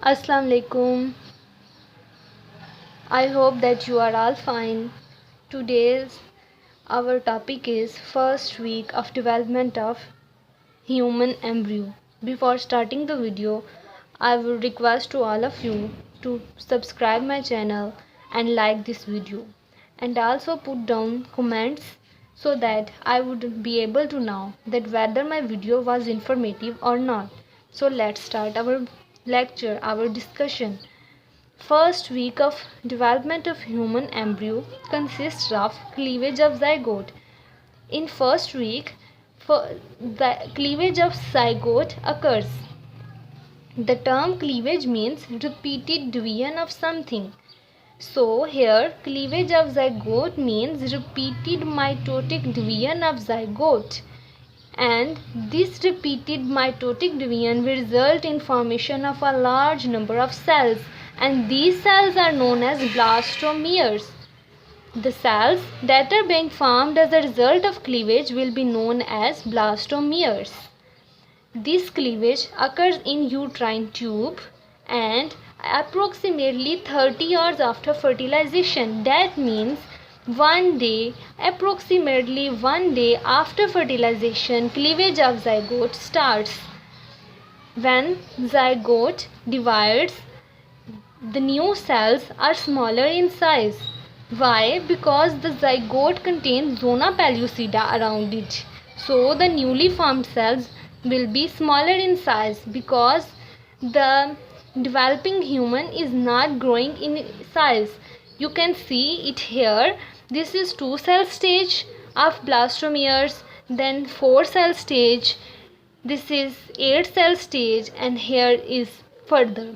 Assalamu alaikum. I hope that you are all fine. Today's our topic is first week of development of human embryo. Before starting the video, I would request to all of you to subscribe my channel and like this video, and also put down comments so that I would be able to know that whether my video was informative or not. So let's start our lecture, our discussion. First week of development of human embryo consists of cleavage of zygote. In first week, the cleavage of zygote occurs. The term cleavage means repeated division of something. So here cleavage of zygote means repeated mitotic division of zygote, and this repeated mitotic division will result in formation of a large number of cells, and these cells are known as blastomeres. The cells that are being formed as a result of cleavage will be known as blastomeres. This cleavage occurs in uterine tube and approximately 30 hours after fertilization. That means approximately one day after fertilization, cleavage of zygote starts. When zygote divides, the new cells are smaller in size. Why? Because the zygote contains zona pellucida around it. So the newly formed cells will be smaller in size because the developing human is not growing in size. You can see it here. This is 2 cell stage of blastomeres, then 4 cell stage, this is 8 cell stage, and here is further.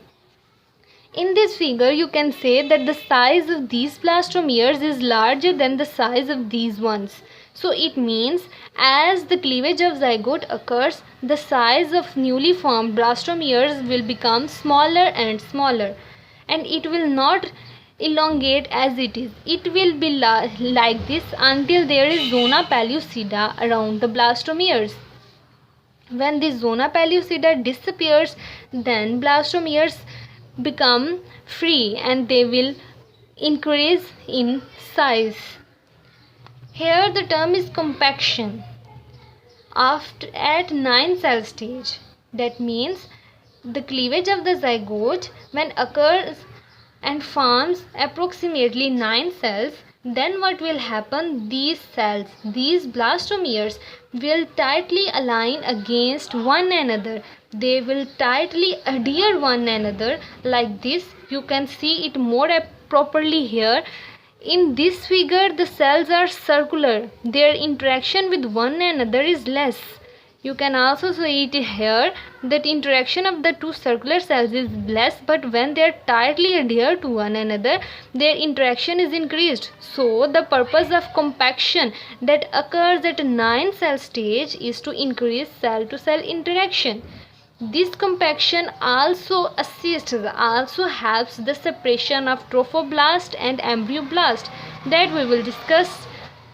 In this figure you can say that the size of these blastomeres is larger than the size of these ones. So it means as the cleavage of zygote occurs, the size of newly formed blastomeres will become smaller and smaller, and it will not elongate as it is. It will be like this until there is zona pellucida around the blastomeres. When this zona pellucida disappears, then blastomeres become free and they will increase in size. Here the term is compaction. At 9 cell stage, that means the cleavage of the zygote when occurs and forms approximately 9 cells, then what will happen? These cells, these blastomeres will tightly align against one another. They will tightly adhere one another like this. You can see it more properly here. In this figure the cells are circular. Their interaction with one another is less. You can also see it here that interaction of the two circular cells is less, but when they are tightly adhered to one another, their interaction is increased. So the purpose of compaction that occurs at 9 cell stage is to increase cell to cell interaction. This compaction also helps the separation of trophoblast and embryoblast that we will discuss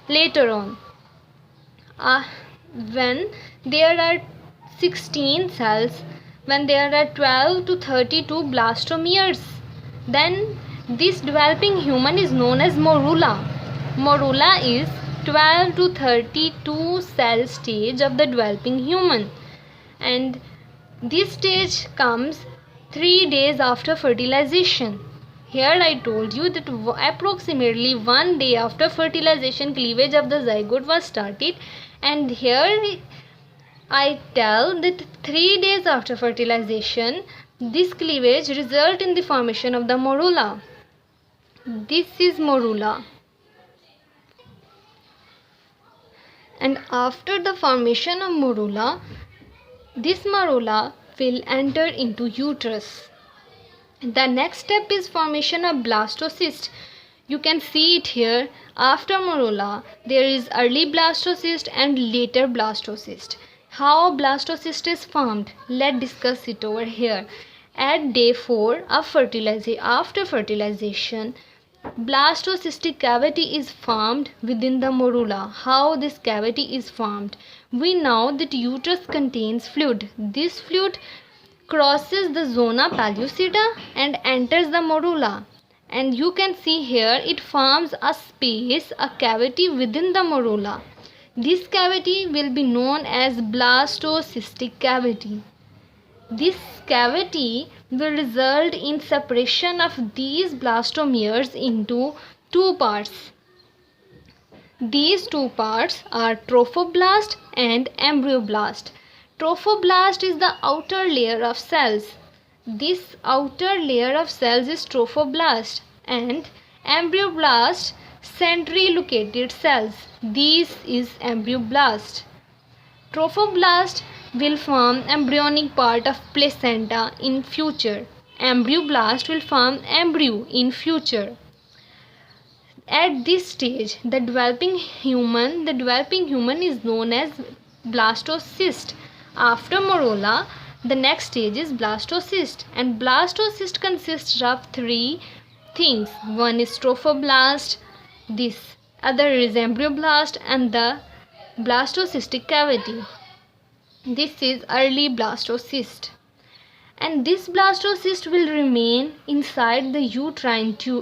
later on. When there are 16 cells, when there are 12 to 32 blastomeres, then this developing human is known as morula. Morula is 12 to 32 cell stage of the developing human, and this stage comes 3 days after fertilization. Here I told you that approximately 1 day after fertilization cleavage of the zygote was started, and here I tell that 3 days after fertilization this cleavage result in the formation of the morula. This is morula, and after the formation of morula, this morula will enter into uterus. The next step is formation of blastocyst. You can see it here. After morula there is early blastocyst and later blastocyst. How blastocyst is formed? Let's discuss it over here. At day 4 of fertilization, after fertilization, blastocystic cavity is formed within the morula. How this cavity is formed? We know that uterus contains fluid. This fluid crosses the zona pellucida and enters the morula. And you can see here it forms a space, a cavity within the morula. This cavity will be known as blastocystic cavity. This cavity will result in separation of these blastomeres into two parts. These two parts are trophoblast and embryoblast. Trophoblast is the outer layer of cells. This outer layer of cells is trophoblast, and embryoblast centrally located cells. This is embryoblast. Trophoblast will form embryonic part of placenta in future. Embryoblast will form embryo in future. At this stage, the developing human is known as blastocyst. After morula, the next stage is blastocyst, and blastocyst consists of three things. One is trophoblast, this other is embryoblast, and the blastocystic cavity. This is early blastocyst, and this blastocyst will remain inside the uterus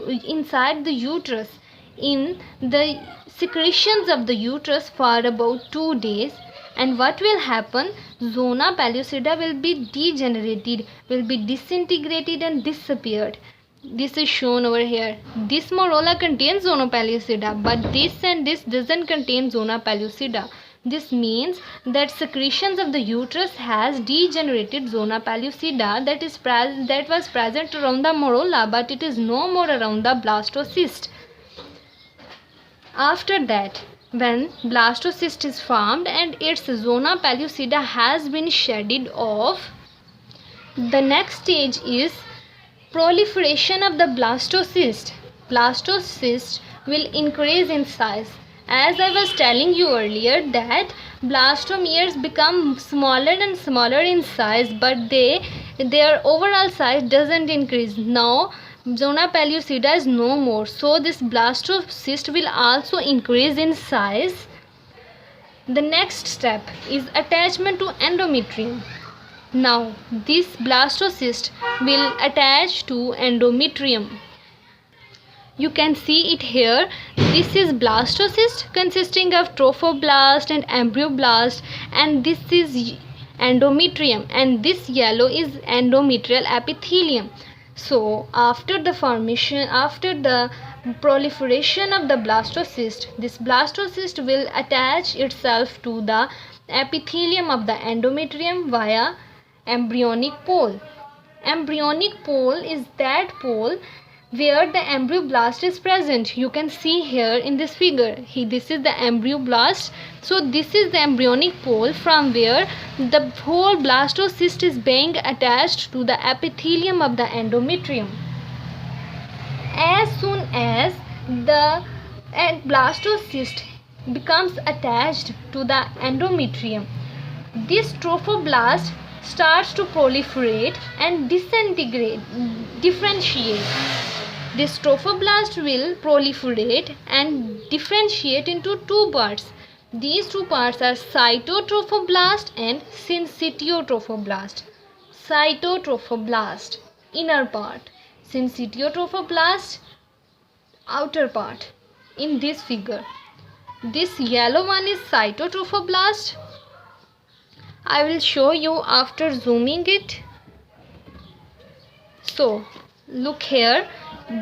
in the secretions of the uterus for about 2 days. And what will happen? Zona pellucida will be degenerated, will be disintegrated and disappeared. This is shown over here. This morula contains zona pellucida, but this and this doesn't contain zona pellucida. This means that secretions of the uterus has degenerated zona pellucida that was present around the morula, but it is no more around the blastocyst. After that, when blastocyst is formed and its zona pellucida has been shedded off, the next stage is proliferation of the blastocyst. Blastocyst will increase in size. As I was telling you earlier that blastomeres become smaller and smaller in size, but their overall size doesn't increase. Now zona pellucida is no more, so this blastocyst will also increase in size. The next step is attachment to endometrium. Now this blastocyst will attach to endometrium. You can see it here. This is blastocyst consisting of trophoblast and embryoblast, and this is endometrium, and this yellow is endometrial epithelium. So after the proliferation of the blastocyst, this blastocyst will attach itself to the epithelium of the endometrium via embryonic pole. Embryonic pole is that pole where the embryoblast is present. You can see here in this figure. This is the embryoblast. So this is the embryonic pole from where the whole blastocyst is being attached to the epithelium of the endometrium. As soon as the blastocyst becomes attached to the endometrium, this trophoblast starts to proliferate and differentiate. This trophoblast will proliferate and differentiate into two parts. These two parts are cytotrophoblast and syncytiotrophoblast. Cytotrophoblast, inner part. Syncytiotrophoblast, outer part. In this figure, this yellow one is cytotrophoblast. I will show you after zooming it. So look here.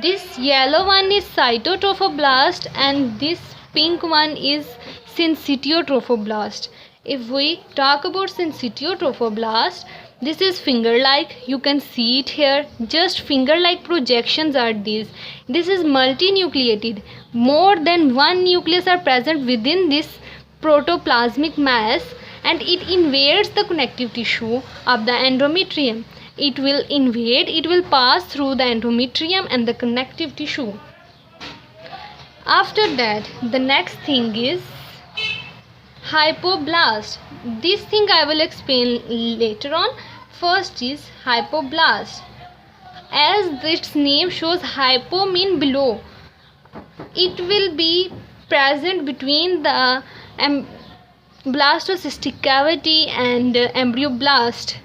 This yellow one is cytotrophoblast and this pink one is syncytiotrophoblast. If we talk about syncytiotrophoblast, this is finger-like. You can see it here. Just finger-like projections are these. This is multinucleated. More than one nucleus are present within this protoplasmic mass, and it invades the connective tissue of the endometrium. It will pass through the endometrium and the connective tissue. After that, the next thing is hypoblast. This thing I will explain later on. First is hypoblast. As its name shows, hypo mean below. It will be present between the blastocystic cavity and embryoblast.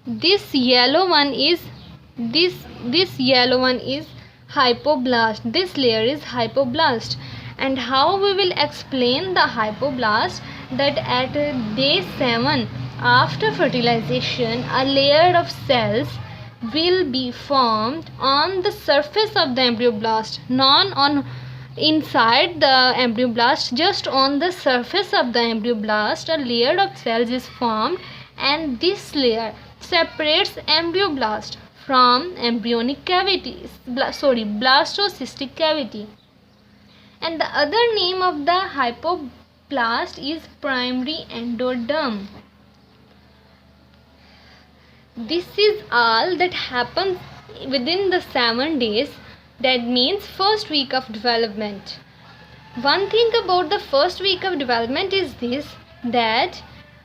This yellow one is this yellow one is hypoblast. This layer is hypoblast. And how we will explain the hypoblast? That at day 7 after fertilization, a layer of cells will be formed on the surface of the embryoblast, not on inside the embryoblast, just on the surface of the embryoblast a layer of cells is formed, and this layer separates embryoblast from embryonic cavity, blastocystic cavity. And the other name of the hypoblast is primary endoderm. This is all that happens within the 7 days, that means first week of development. One thing about the first week of development is this, that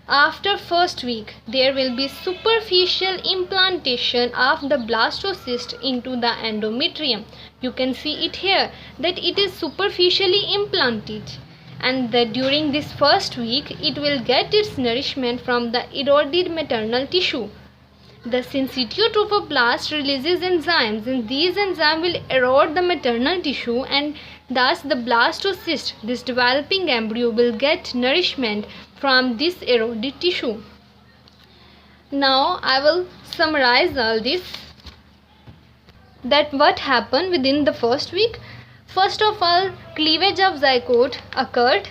after first week there will be superficial implantation of the blastocyst into the endometrium. You can see it here that it is superficially implanted, and that during this first week it will get its nourishment from the eroded maternal tissue. The syncytial trophoblast releases enzymes, and these enzymes will erode the maternal tissue, and thus the blastocyst, this developing embryo, will get nourishment from this eroded tissue. Now I will summarize all this, that what happened within the first week. First of all, cleavage of zygote occurred.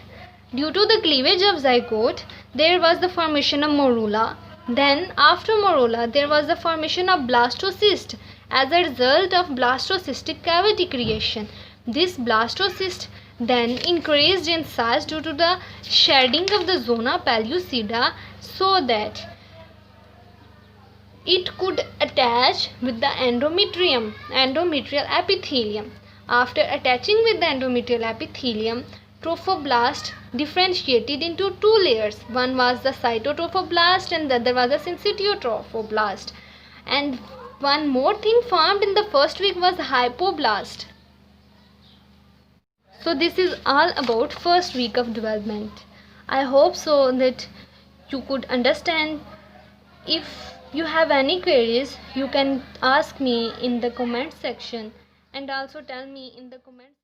Due to the cleavage of zygote, there was the formation of morula. Then after morula, there was the formation of blastocyst as a result of blastocystic cavity creation. This blastocyst then increased in size due to the shedding of the zona pellucida, so that it could attach with the endometrial epithelium. After attaching with the endometrial epithelium, trophoblast differentiated into 2 layers. One was the cytotrophoblast and the other was the syncytiotrophoblast. And one more thing formed in the first week was hypoblast. So this is all about first week of development. I hope so that you could understand. If you have any queries, you can ask me in the comment section, and also tell me in the comments.